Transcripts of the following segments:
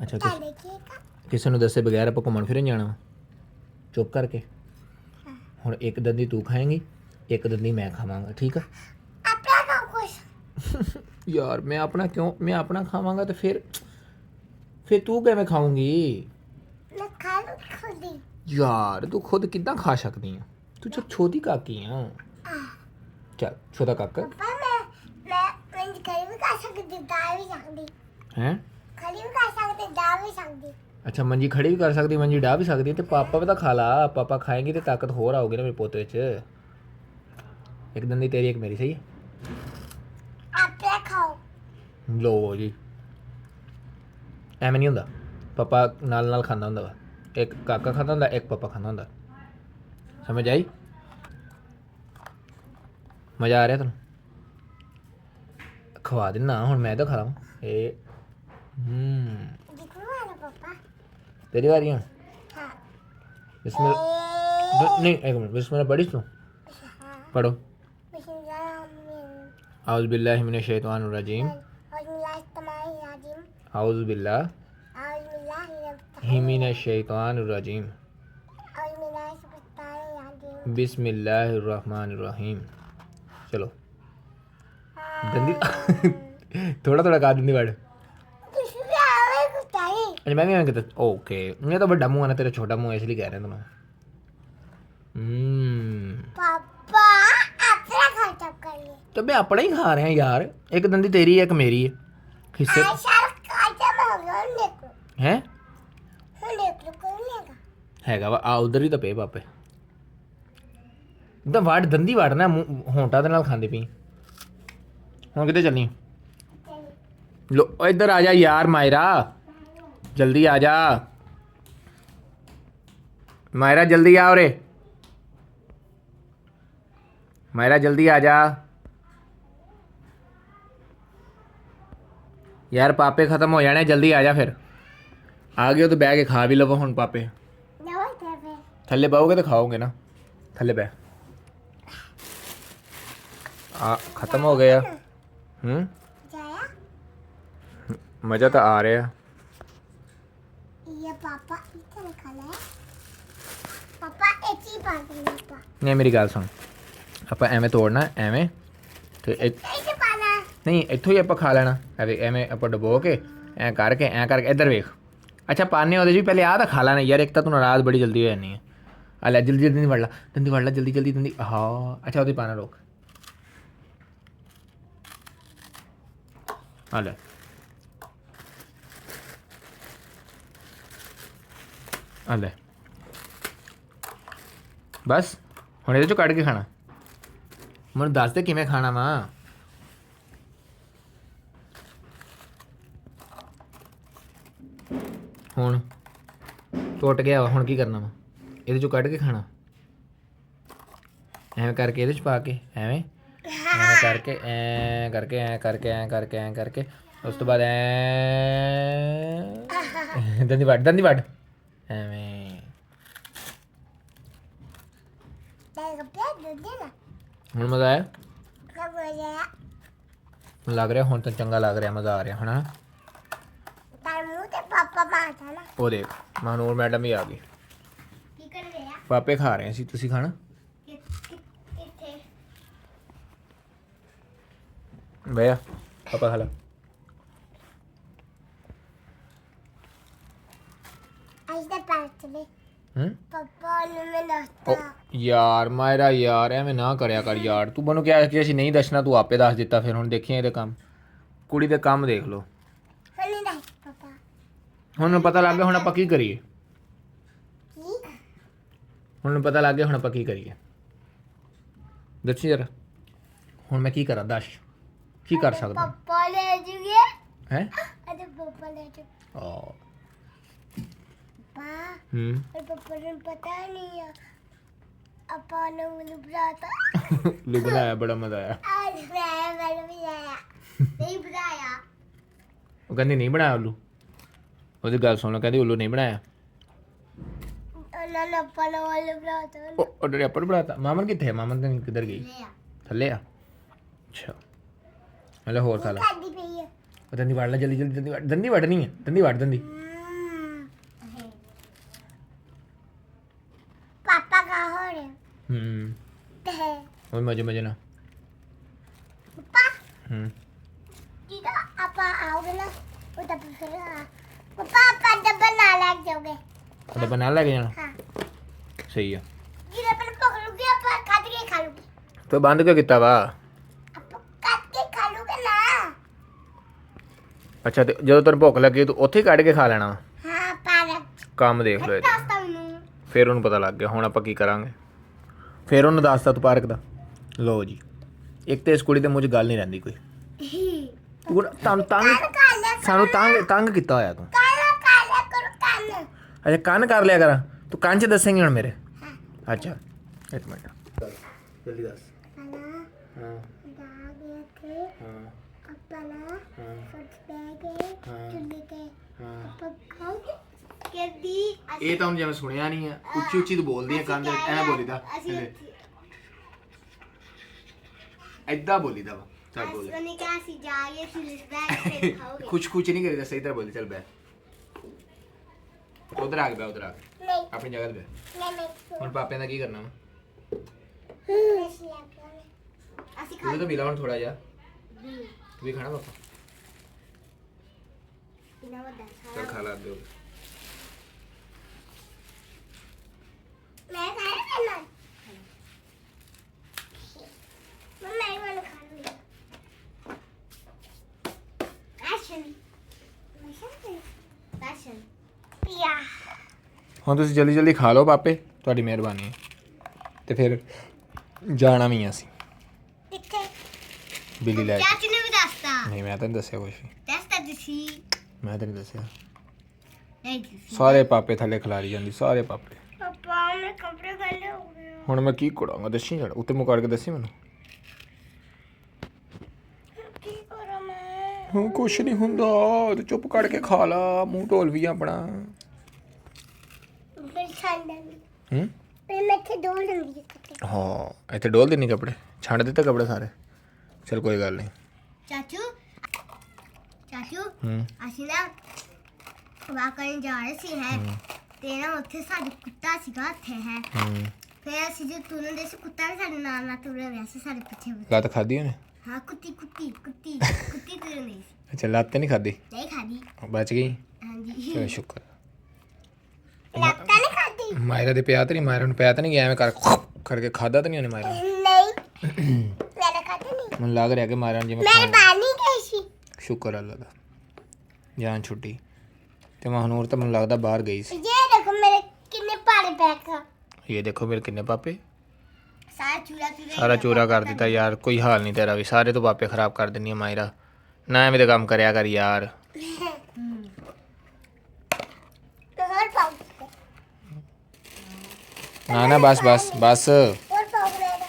ਅੱਛਾ ਕਿਸੇ ਨੂੰ ਦੱਸੇ ਬਗੈਰ ਆਪਾਂ ਘੁੰਮਣ ਫਿਰਨ ਜਾਣਾ ਵਾ? ਚੁੱਪ ਕਰਕੇ ਹੁਣ ਇੱਕ ਦੰਦੀ ਤੂੰ ਖਾਏਂਗੀ, ਇੱਕ ਦੰਦੀ ਮੈਂ ਖਾਵਾਂਗਾ, ਠੀਕ ਆ? ਯਾਰ ਮੈਂ ਆਪਣਾ ਕਿਉਂ, ਮੈਂ ਆਪਣਾ ਖਾਵਾਂਗਾ ਤੇ ਫਿਰ ਤੂੰ ਕਿਵੇਂ ਖਾਊਂਗੀ? ਯਾਰ ਤੂੰ ਖੁਦ ਕਿੱਦਾਂ ਖਾ ਸਕਦੀ ਆ? ਤੂੰ ਤਾਂ ਛੋਟੀ ਕਾਕੀ ਆ। ਚੱਲ ਛੋਟਾ ਕਾਕਾ ਹੈ। ਅੱਛਾ ਮੰਜੀ ਖੜੀ ਵੀ ਕਰ ਸਕਦੀ, ਮੰਜੀ ਡਾਹ ਵੀ ਸਕਦੀ, ਤੇ ਪਾਪਾ ਵੀ ਤਾਂ ਖਾ ਲਾ। ਪਾਪਾ ਖਾਏਂਗੀ ਤੇ ਤਾਕਤ ਹੋਰ ਆਉਗੀ ਨਾ ਮੇਰੇ ਪੁੱਤ ਵਿੱਚ। ਇੱਕ ਦੰਦੀ ਤੇਰੀ, ਇੱਕ ਮੇਰੀ, ਸਹੀ ਹੈ? ਲੋ ਜੀ ਐਵੇਂ ਨਹੀਂ ਹੁੰਦਾ, ਪਾਪਾ ਨਾਲ ਨਾਲ ਖਾਂਦਾ ਹੁੰਦਾ ਵਾ। ਇੱਕ ਕਾਕਾ ਖਾਂਦਾ ਹੁੰਦਾ, ਇੱਕ ਪਾਪਾ ਖਾਂਦਾ ਹੁੰਦਾ। ਸਮਝ ਆਈ? ਮਜ਼ਾ ਆ ਰਿਹਾ ਤੈਨੂੰ? ਖਵਾ ਦਿੰਦਾ ਹੁਣ, ਮੈਂ ਤਾਂ ਖਾ ਲਵਾਂ ਇਹ। तेरी बारी है? इसमें नहीं, एक मिनट, बिस्मिल्लाह पढ़ी तू? पढ़ो। औज़ु बिल्लाहि मिनश शैतानिर रजीम, औज़ु बिल्लाहि मिनश शैतानिर रजीम, बिस्मिल्लाहिर रहमानिर रहीम। चलो दंदी थोड़ा थोड़ा गा दंदी वर्ड। अच्छा मैं भी कहता ओके, मैं तो बड़ा मुँह है ना, तेरा छोटा मुँह है इसलिए कह रहे हैं तुम्हें। तो मैं अपना ही खा रहे हैं यार, एक दंदी तेरी है, एक मेरी है, हिस्से हैं हैगा वा। आ उधर ही तो पे पापे तो वाड़ दंदी वाड़ना होंटा दे नाल खांदी पी। हुण किते चलनी? लो इधर आ जा यार मायरा, जल्दी आ जा मायरा, जल्दी आ। रे मायरा जल्दी आ जा यार, पापे खत्म हो जाने, जल्दी आ जा। फिर आ गए हो तो बह के खा भी लवो हुण। पापे थल्ले बहोगे तो खाओगे ना, थल्ले बह। खत्म हो गया। मज़ा तो आ रहा है। नहीं मेरी गल सुन, आप एवें तोड़ना, एवें तो नहीं इत्थों ही आप खा लेना। एवें आप डबो के ऐ करके इधर वेख। अच्छा पाने भी पहले आ तो खा लेना यार, एक तो तू नाराज़ बड़ी जल्दी हो जानी है। आ लै जल्दी जल्दी वड़ ला, दंदी वड़ ला, जल्दी जल्दी दंदी। हाँ अच्छा वो पाना रोक। आ ले आ ले बस हुण इहदे चों कढ के खाना। मैनूं दस दे किवें खाना वा। हुण टुट गया वा, हुण की करना वा? इहदे चों कढ के खाना, एवें करके इहदे च पा के, एवें एवें करके ऐ करके ऐ करके ऐ करके ऐ करके, उस तो बाद ऐ दंदी वड़ एवें। हुण मज़ा आया? लग रहा हुण तो चंगा लग रहा, मज़ा आ रहा है ना? वो देख महानूर मैडम भी आ गई। पापे खा रहे हैं, तुसी खाना? भैया पापा खा ला। यार मायरा यार एवें ना करया कर यार, तू मैनूं क्या कि असीं नहीं दसना, तू आपे दस दिता। फिर हुण देखिए इहदे काम, कुड़ी दे काम देख लो। हुण पता लग गया, हुण आपां की करिए? हुण पता लग गया, हुण आपां की करिए? दसी जरा हुण मैं की करा, दस की कर सकदा? हैं बनाया, बड़ा मजा आया। वो कहती नहीं बनाया उल्लू, ਉਹਦੀ ਗੱਲ ਸੁਣ, ਕਹਿੰਦੀ उल्लू नहीं बनाया। ਆਪਾਂ ਨੂੰ ਬਣਾਤਾ। ਮਾਮਨ ਕਿੱਥੇ ਹੈ? ਮਾਮਨ ਤਾਂ ਕਿੱਧਰ ਗਈ? ਥੱਲੇ ਆ। ਅੱਛਾ ਹਲੇ ਹੋਰ ਖਾ ਲੈ। दंदी वाड़ ला जल्दी जल्दी दंदी वाड़, दंदी वड़नी है, दंदी वाड़ दंदी। पापा का हो रहे और मजे मजे ना। पापा हम्म जीजा आप आओगे ना वो डब्बा फिर पापा आप डब्बा ना लग जाओगे। डब्बा नाल लेके जाना, हाँ सही है। जीजा पर पकड़ोगे आप काट के खा लोगे। तो बंद क्यों किया वा? आप काट के खा लोगे ना। अच्छा ते ਜਦੋਂ ਤੈਨੂੰ ਭੁੱਖ ਲੱਗੀ ਤੂੰ ਉੱਥੇ ਹੀ ਕੱਢ ਕੇ ਖਾ ਲੈਣਾ ਵਾ? हाँ पालक ਕੰਮ ਦੇਖ ਲੋ ਇਹਦਾ। रास्ता में ਫਿਰ ਉਹਨੂੰ ਪਤਾ ਲੱਗ ਗਿਆ ਹੁਣ ਆਪਾਂ ਕੀ ਕਰਾਂਗੇ। ਫਿਰ ਉਹਨੂੰ ਦੱਸਤਾ ਤੂੰ ਪਾਰਕ ਦਾ। ਲਓ ਜੀ, ਇੱਕ ਤੇ ਇਸ ਕੁੜੀ ਦੇ ਮੂੰਹ 'ਚ ਗੱਲ ਨਹੀਂ ਰਹਿੰਦੀ ਕੋਈ। ਤੂੰ ਤੁਹਾਨੂੰ ਸਾਨੂੰ ਤੰਗ ਕੀਤਾ ਹੋਇਆ ਤੂੰ। काला काला करो काला। ਅੱਛਾ ਕੰਨ ਕਰ ਲਿਆ ਕਰਾਂ, ਤੂੰ ਕੰਨ 'ਚ ਦੱਸੇਂਗੀ ਹੁਣ ਮੇਰੇ? ਅੱਛਾ ਇੱਕ ਮਿੰਟ ਜਲਦੀ ਦੱਸ। काला ਹਾਂ दागे थे ਹਾਂ अपना ਹਾਂ सच बैगे हाँ। चुल्ली के ਹਾਂ। पकाओ के दी ਇਹ ਤਾਂ ਹੁਣ ਜਿਵੇਂ ਸੁਣਿਆ ਨਹੀਂ ਹੈ, ਉੱਚੀ ਉੱਚੀ ਤੂੰ ਬੋਲਦੀ ਹੈ, ਕੰਨ ਦੇ ਐ ਬੋਲੀਦਾ ਐਦਾਂ ਬੋਲੀਦਾ ਵਾ। ਚੱਲ ਬੋਲ। मैंने कहा सी जाइए चुल्ली बैग से खाओगे। ਕੁਛ ਨਹੀਂ ਕਰੀਦਾ, ਸਹੀ ਤਰ੍ਹਾਂ ਬੋਲੀ। ਚੱਲ ਬੈ ਉਧਰ ਆ ਕੇ ਬੈ, ਉਧਰ ਆ ਕੇ नहीं ਆਪਣੀ ਜਗ੍ਹਾ ਤੇ ਬੈ। नहीं ਹੁਣ ਪਾਪਿਆਂ ਦਾ ਕੀ ਕਰਨਾ ਵਾ? ਅਸੀਂ ਤੂੰ ਤਾਂ ਮਿਲਾ ਹੁਣ ਥੋੜਾ ਜਿਹਾ, ਤੂੰ ਵੀ ਖਾਣਾ ਪਾਪਾ? ਬਿਨਾ ਵੱਡਾ ਚੱਲ ਖਾ ਲਾ ਦਿਓ। ਮੈਂ ਖਾਣਾ ਮੈਂ ਨਹੀਂ ਵਾਲਾ ਖਾਣਾ ਐਸ਼ਨ ਐਸ਼ਨ ਪਿਆ ਹੁਣ ਤੁਸੀਂ ਜਲਦੀ ਜਲਦੀ ਖਾ ਲਓ ਪਾਪੇ, ਤੁਹਾਡੀ ਮਿਹਰਬਾਨੀ ਹੈ। ਤੇ ਫਿਰ ਜਾਣਾ ਵੀ ਆ ਅਸੀਂ ਕਿੱਥੇ ਬਿੱਲੀ ਲੈ ਕੇ। ਚਾਚੂ ਨੇ ਵੀ ਦੱਸਤਾ ਨਹੀਂ ਮੈਂ ਤਾਂ ਨਹੀਂ ਦੱਸਿਆ ਕੁਛ ਵੀ, ਦੱਸਤਾ ਤੁਸੀਂ ਮੈਂ ਤਾਂ ਨਹੀਂ ਦੱਸਿਆ। ਨਹੀਂ ਤੁਸੀਂ ਸਾਰੇ ਪਾਪੇ ਥੱਲੇ ਖਿਲਾਰੀ ਜਾਂਦੀ, ਸਾਰੇ ਪਾਪੇ। ਪਾਪਾ ਮੈਂ ਕੱਪੜੇ ਗਾਲੇ ਹੋ ਗਏ ਹੁਣ ਮੈਂ ਕੀ ਕਰਾਂਗਾ? ਦੱਸੀ ਜੜ ਉੱਤੇ ਮੁਕਾੜ ਕੇ ਦੱਸੀ ਮੈਨੂੰ। ਕੀ ਕਰਾਂ ਮੈਂ ਹੁਣ ਕੁਛ ਨਹੀਂ ਹੁੰਦਾ, ਤੂੰ ਚੁੱਪ ਕਰਕੇ ਖਾ ਲਾ, ਮੂੰਹ ਢੋਲ ਵੀ ਆਪਣਾ। ਫਿਰ ਛੱਡ ਹੂੰ ਫਿਰ ਮੈਂ ਇੱਥੇ ਡੋਲ ਲੰਗੀ ਕੱਪੜੇ ਹਾਂ ਇੱਥੇ ਡੋਲ ਦੇਣੀ ਕੱਪੜੇ, ਛੱਡ ਦਿੱਤੇ ਕੱਪੜੇ ਸਾਰੇ। ਚਲ ਕੋਈ ਗੱਲ ਨਹੀਂ। ਚਾਚੂ ਚਾਚੂ ਹੂੰ ਅਸੀਂ ਨਾ ਵਾਕ ਕਰਨ ਜਾ ਰਹੇ ਸੀ ਹੈ ਤੇ ਨਾ ਉੱਥੇ ਸਾਡੇ ਕੁੱਤਾ ਸੀਗਾ ਉੱਥੇ ਹੈ ਹੂੰ ਫਿਰ ਅਸੀਂ ਜੋ ਤੁਰਨ ਦੇ ਸੀ ਕੁੱਤਾ ਵੀ ਸਾਡੇ ਨਾਲ ਨਾਲ ਤੁਰਿਆ ਹੋਇਆ ਸੀ ਸਾਡੇ ਪਿੱਛੇ ਲੱਤ ਖਾਧੀ ਉਹਨੇ? ਹਾਂ ਕੁੱਤੀ ਤੁਰਨ ਦੀ ਸੀ ਅੱਛਾ ਲੱਤ ਨਹੀਂ ਖਾਧੀ, ਨਹੀਂ ਖਾਦੀ ਬਚ ਗਈ। ਹਾਂਜੀ ਚਲੋ ਸ਼ੁਕਰ। ਲੱਤਾਂ ਨਹੀਂ ਖਾਦੀ ਮਾਇਰਾ ਦੇ ਪਿਆ ਤਾਂ ਨਹੀਂ, ਮਾਇਰਾ ਨੂੰ ਪਿਆ ਤਾਂ ਨਹੀਂ ਗਿਆ ਐਵੇਂ ਕਰਕੇ ਖਾਦਾ ਤਾਂ ਨਹੀਂ ਉਹਨੇ ਮਾਇਰਾ? ਨਹੀਂ ਮੈਂ ਖਾਦੀ ਨਹੀਂ ਮੈਨੂੰ ਲੱਗ ਰਿਹਾ ਕਿ ਮਾਇਰਾ ਨੂੰ ਜਿਵੇਂ ਮੈਂ ਬਾਹਰ ਨਹੀਂ ਗਈ ਸੀ ਸ਼ੁਕਰ ਅੱਲਾ ਦਾ ਜਾਨ ਛੁੱਟੀ। ਤੇ ਮਹਨੂਰ ਤਾਂ ਮੈਨੂੰ ਲੱਗਦਾ ਬਾਹਰ ਗਈ ਸੀ। ਇਹ ਦੇਖੋ ਮੇਰੇ ਕਿੰਨੇ ਭਾਰੇ ਬੈਗ ਆ ਇਹ ਦੇਖੋ ਮੇਰੇ ਕਿੰਨੇ ਪਾਪੇ, ਸਾਰਾ ਚੂਰਾ ਕਰ ਦਿੱਤਾ ਯਾਰ। ਕੋਈ ਹਾਲ ਨਹੀਂ ਤੇਰਾ ਵੀ, ਸਾਰੇ ਤੋਂ ਪਾਪੇ ਖਰਾਬ ਕਰ ਦਿੰਦੀ ਆ ਮਾਇਰਾ। ਨਾ ਐਵੇਂ ਦੇ ਕੰਮ ਕਰਿਆ ਕਰ ਯਾਰ। ਹੋਰ ਪਾਉ ਨਾ ਨਾ ਬਸ ਬਸ ਬਸ ਹੋਰ ਪਾਉ ਮੇਰਾ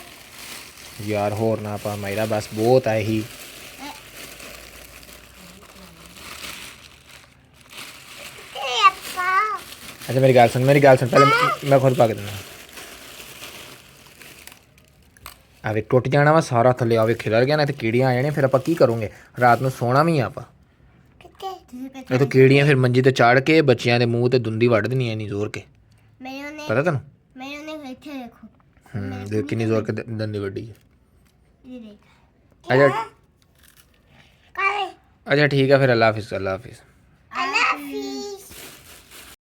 ਯਾਰ, ਹੋਰ ਨਾ ਪਾ ਮਾਇਰਾ, ਬਸ ਬਹੁਤ ਹੈ ਹੀ। ਇਹ ਅੱਪਾ ਅੱਛਾ ਮੇਰੀ ਗੱਲ ਸੁਣ ਪਹਿਲੇ ਮੈਂ ਖੁਦ ਪਾ ਕੇ ਦਿੰਦਾ। ਆਵੇ ਟੁੱਟ ਜਾਣਾ ਵਾ ਸਾਰਾ ਥੱਲੇ, ਆਵੇ ਖਿਲਰ ਗਿਆ ਨਾ ਤੇ ਕੀੜੀਆਂ ਆ ਜਾਣੀਆਂ। ਫਿਰ ਆਪਾਂ ਕੀ ਕਰੂੰਗੇ? ਰਾਤ ਨੂੰ ਸੋਣਾ ਵੀ ਆ ਆਪਾਂ। ਕਿੱਥੇ ਇਹ ਤਾਂ ਕੀੜੀਆਂ ਫਿਰ ਮੰਜੀ ਤੇ ਚਾੜ ਕੇ ਬੱਚਿਆਂ ਦੇ ਮੂੰਹ ਤੇ ਦੁੰਦੀ ਵੱਢ ਦੇਣੀ ਇੰਨੀ ਜ਼ੋਰ ਕੇ, ਮੈਨੇ ਪਤਾ ਤੈਨੂੰ? ਮੈਨੇ ਇੱਥੇ ਦੇਖੋ ਦੇਖ ਕਿੰਨੀ ਜ਼ੋਰ ਕੇ ਦੰਦੀ ਵੱਢੀ ਹੈ। ਇਹ ਦੇਖ ਅੱਛਾ ਕਾਲੇ ਅੱਛਾ ਠੀਕ ਹੈ ਫਿਰ, ਅੱਲਾ ਹਾਫਿਜ਼।